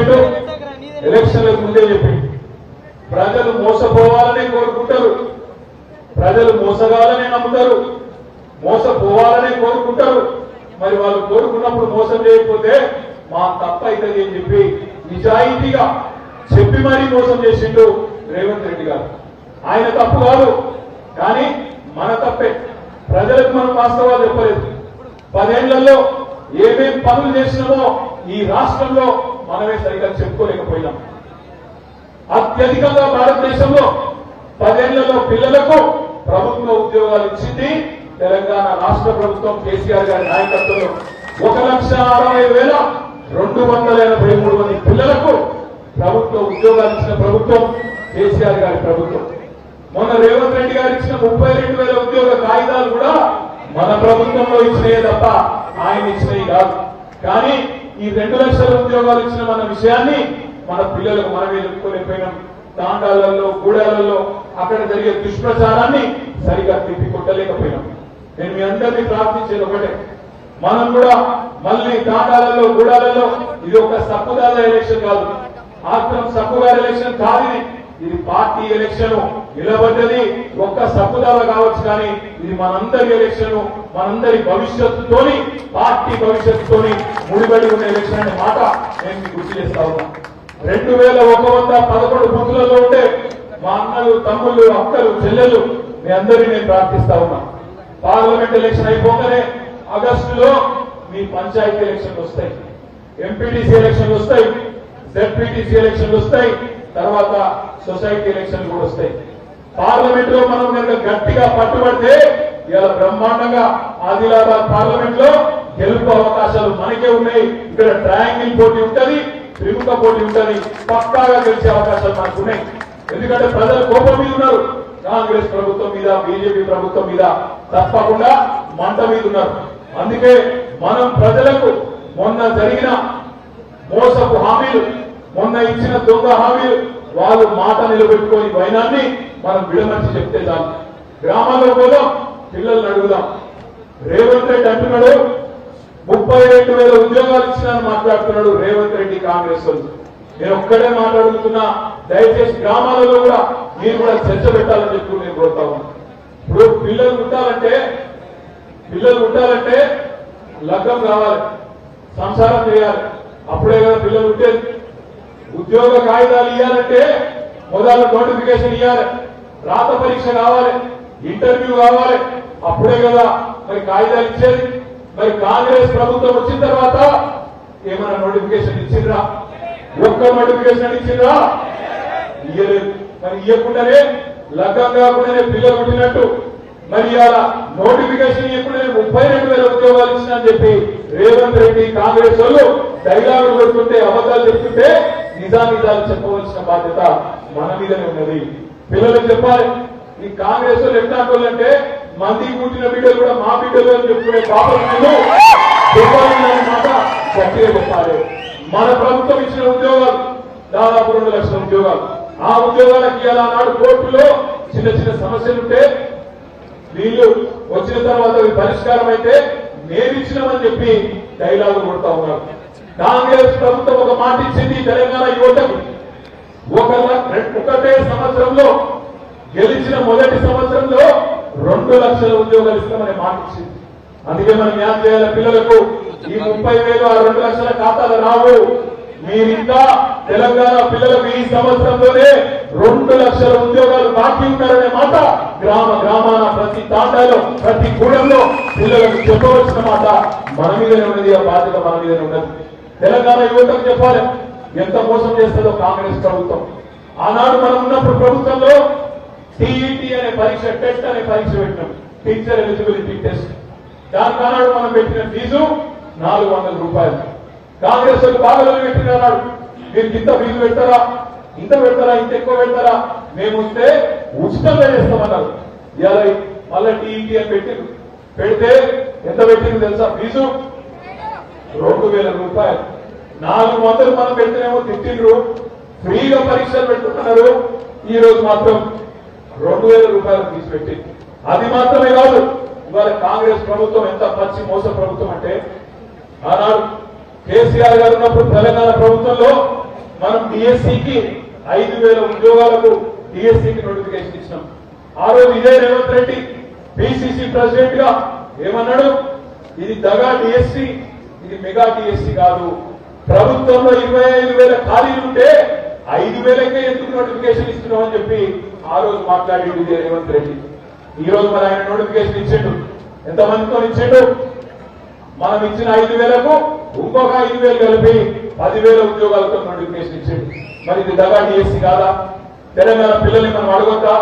చెప్పిండు ఎలక్షన్లకు ముందే చెప్పిండు ప్రజలు మోసపోవాలని కోరుకుంటారు, ప్రజలు మోసగాలని నమ్ముతారు, మోసపోవాలని కోరుకుంటారు. మరి వాళ్ళు కోరుకున్నప్పుడు మోసం చేయకపోతే మా తప్ప అవుతుంది అని చెప్పి నిజాయితీగా చెప్పి మరీ మోసం చేసిండు రేవంత్ రెడ్డి గారు. ఆయన తప్పు కాదు, కానీ మన తప్పే. ప్రజలకు మనం వాస్తవాలు చెప్పలేదు. 10 ఏళ్లలో ఏమేం పనులు చేసినామో ఈ రాష్ట్రంలో మనమే సరిగ్గా చెప్పుకోలేకపోయినాం. అత్యధికంగా భారతదేశంలో 10 ఏళ్లలో పిల్లలకు ప్రభుత్వ ఉద్యోగాలు ఇచ్చింది తెలంగాణ రాష్ట్ర ప్రభుత్వం కేసీఆర్ గారి నాయకత్వంలో. 1,60,283 మంది పిల్లలకు ప్రభుత్వ ఉద్యోగాలు ఇచ్చిన ప్రభుత్వం కేసీఆర్ గారి ప్రభుత్వం. మొన్న రేవంత్ రెడ్డి గారు ఇచ్చిన 32,000 ఉద్యోగ కాగితాలు కూడా మన ప్రభుత్వంలో ఇచ్చినాయే తప్ప ఆయన ఇచ్చినవి కాదు. కానీ ఈ 2 లక్షల ఉద్యోగాలు ఇచ్చిన మన విషయాన్ని మన పిల్లలకు మనమే చెప్పుకోలేకపోయినాం. తాండాలలో గూడాలలో అక్కడ జరిగే దుష్ప్రచారాన్ని సరిగా తిప్పి కొట్టలేకపోయినాం. నేను మీ అందరినీ ప్రార్థించేది ఒకటే, మనం కూడా మళ్ళీ తాండాలలో గూడాలలో ఇది ఒక సప్పుదాల ఎలక్షన్ కాదు, ఆత్రం సప్పుగారి ఎలక్షన్ కాదు. ఇది పార్టీ ఎలక్షన్. నిలబడ్డది ఒక్క సప్పుదాల కావచ్చు, కానీ ఇది మనందరి ఎలక్షన్, మనందరి భవిష్యత్తుతోని పార్టీ భవిష్యత్తుతోని ముడిపడి ఉన్న ఎలక్షన్ అనే మాట నేను మీకు గుర్తు చేస్తా ఉన్నా. 2111 బూతులలో ఉంటే మా అన్నలు, తమ్ముళ్ళు, అక్కలు, చెల్లెలు మీ అందరినీ నేను ప్రార్థిస్తా ఉన్నా. పార్లమెంట్ ఎలక్షన్ అయిపోగానే ఆగస్టులో మీ పంచాయతీ ఎలక్షన్లు వస్తాయి, ఎంపీటీసీ ఎలక్షన్లు వస్తాయి, జెడ్పీటీసీ ఎలక్షన్లు వస్తాయి, తర్వాత సొసైటీ ఎలక్షన్లు కూడా వస్తాయి. పార్లమెంట్ లో మనం కనుక గట్టిగా పట్టుబడితే ఇలా బ్రహ్మాండంగా ఆదిలాబాద్ పార్లమెంట్ లో గెలుపు అవకాశాలు మనకే ఉన్నాయి. ఇక్కడ ట్రయాంగిల్ పోటీ ఉంటది, త్రిముఖ పోటీ ఉంటది, పక్కాగా గెలిచే అవకాశాలు మనకు ఉన్నాయి. ఎందుకంటే ప్రజలు కోపం మీద ఉన్నారు, కాంగ్రెస్ ప్రభుత్వం మీద, బీజేపీ ప్రభుత్వం మీద తప్పకుండా మంట మీద ఉన్నారు. అందుకే మనం ప్రజలకు మొన్న జరిగిన మోసపు హామీలు, మొన్న ఇచ్చిన దొంగ హామీలు, వాళ్ళు మాట నిలబెట్టుకొని వైనాన్ని మనం విడమర్చి చెప్తే చాలు. గ్రామాల్లో పోదాం, పిల్లల్ని అడుగుదాం. రేవంత్ రెడ్డి అంటున్నాడు 32,000 ఉద్యోగాలు ఇచ్చినారని మాట్లాడుతున్నాడు రేవంత్ రెడ్డి, కాంగ్రెస్ వాళ్ళు. నేను ఒక్కడే మాట్లాడుతున్నా, దయచేసి గ్రామాలలో కూడా మీరు కూడా చర్చ పెట్టాలని చెప్పి నేను కోరుతా ఉన్నా. ఇప్పుడు పిల్లలు ఉంటారంటే లగ్గం కావాలి, సంసారం చేయాలి, అప్పుడే కదా పిల్లలు ఉండేది. ఉద్యోగ కాగితాలు ఇవ్వాలంటే మొదలు నోటిఫికేషన్ ఇవ్వాలి, రాత పరీక్ష కావాలి, ఇంటర్వ్యూ కావాలి, అప్పుడే కదా మరి కాగితాలు ఇచ్చేది. మరి కాంగ్రెస్ ప్రభుత్వం వచ్చిన తర్వాత ఏమైనా నోటిఫికేషన్ ఇచ్చిండ్రా? ఒక్క నోటిఫికేషన్ ఇచ్చిండ్రా? ఇయ్యలేదు. మరి ఇవ్వకుండానే లగ్గం కాకుండానే పిల్లలు పుట్టినట్టు మరి ఇలా నోటిఫికేషన్ ఇవ్వకుండానే 32,000 ఉద్యోగాలు ఇచ్చినా చెప్పి రేవంత్ రెడ్డి, కాంగ్రెస్ వాళ్ళు డైలాగులు కొడుతుంటే, అబద్ధాలు చెప్తుంటే నిజానిజాలు చెప్పవలసిన బాధ్యత మన మీదనే ఉన్నది. పిల్లలకు చెప్పాలి. ఈ కాంగ్రెస్ వాళ్ళు ఎట్లాంటి మంది కూర్చున్న బిడ్డలు కూడా మా బిడ్డలు అని చెప్పుకునే పాపం మాట గట్టిగా చెప్పాలి. మన ప్రభుత్వం ఇచ్చిన ఉద్యోగాలు దాదాపు 2 లక్షల ఉద్యోగాలు. ఆ ఉద్యోగాలకి ఇలా నాడు కోర్టులో చిన్న చిన్న సమస్యలుంటే వీళ్ళు వచ్చిన తర్వాత పరిష్కారం అయితే మేమిచ్చినామని చెప్పి డైలాగులు కొడతా ఉన్నారు. కాంగ్రెస్ ప్రభుత్వం ఒక మాట ఇచ్చింది తెలంగాణ యువతకు. ఒకటే సంవత్సరంలో గెలిచిన మొదటి సంవత్సరంలో 2 లక్షల ఉద్యోగాలు ఇస్తామని మాట ఇచ్చింది. అందుకే మనం ఏం చేయాలి? పిల్లలకు ఈ 30,000 ఆ 2 లక్షల ఖాతాలు రావు. మీరింకా తెలంగాణ పిల్లలకు ఈ సంవత్సరంలోనే 2 లక్షల ఉద్యోగాలు బాకీ ఉంటారనే మాట గ్రామాన ప్రతి తాండాలో, ప్రతి గూడెంలో పిల్లలకు చెప్పవలసిన మాట మన మీదనే ఉన్నది. ఆ బాధ్యత మన మీదనే ఉన్నది. తెలంగాణ యువతకు చెప్పాలి ఎంత మోసం చేస్తుందో కాంగ్రెస్ ప్రభుత్వం. ఆనాడు మనం ఉన్నప్పుడు ప్రభుత్వంలో టీఈటీ అనే పరీక్ష, టెట్ అనే పరీక్ష పెట్టినాం, టీచర్ ఎలిజిబిలిటీ టెస్ట్. దానికి ఆనాడు మనం పెట్టిన ఫీజు 400 రూపాయలు. కాంగ్రెస్ వాళ్ళు బాగా పెట్టినాడు, మీరు ఇంత ఫీజు పెడతారా, ఇంత పెడతారా, ఇంత ఎక్కువ పెడతారా, మేము వస్తే ఉచితంగా చేస్తామన్నారు. ఇలా మళ్ళీ టీఈటీ అని పెడితే ఎంత పెట్టింది తెలుసా? ఫీజు 2,000 రూపాయలు. 400 మనం పెడితేనేమో తిట్టిండ్రు, ఫ్రీగా పరీక్షలు పెట్టుకున్నారు. ఈ రోజు మాత్రం 2,000 రూపాయలు ఫీజు పెట్టి. అది మాత్రమే కాదు, ఇవాళ కాంగ్రెస్ ప్రభుత్వం ఎంత పచ్చి మోస ప్రభుత్వం అంటే, ఆనాడు కేసీఆర్ గారు ఉన్నప్పుడు తెలంగాణ ప్రభుత్వంలో మనం డిఎస్సికి 5,000 ఉద్యోగాలకు డిఎస్సికి నోటిఫికేషన్ ఇచ్చినాం. ఆ రోజు ఇదే రేవంత్ రెడ్డి పిసిసి ప్రెసిడెంట్ గా ఏమన్నాడు? ఇది దగా డిఎస్సి, ఇది మెగా డిఎస్సి కాదు. ప్రభుత్వంలో 25,000 ఖాళీలు ఉంటే 5,000కే ఎందుకు నోటిఫికేషన్ ఇస్తున్నాం అని చెప్పి ఆ రోజు మాట్లాడిండు ఇదే రేవంత్ రెడ్డి. ఈ రోజు మరి ఆయన నోటిఫికేషన్ ఇచ్చిండు. ఎంతమందితో ఇచ్చిండు? మనం ఇచ్చిన 5,000కు ఇంకొక 5,000 కలిపి 10,000 ఉద్యోగాలతో నోటిఫికేషన్ ఇచ్చిండు. మరి ఇది దగా డిఎస్సి కాదా? తెలంగాణ పిల్లల్ని మనం అడగొద్దా?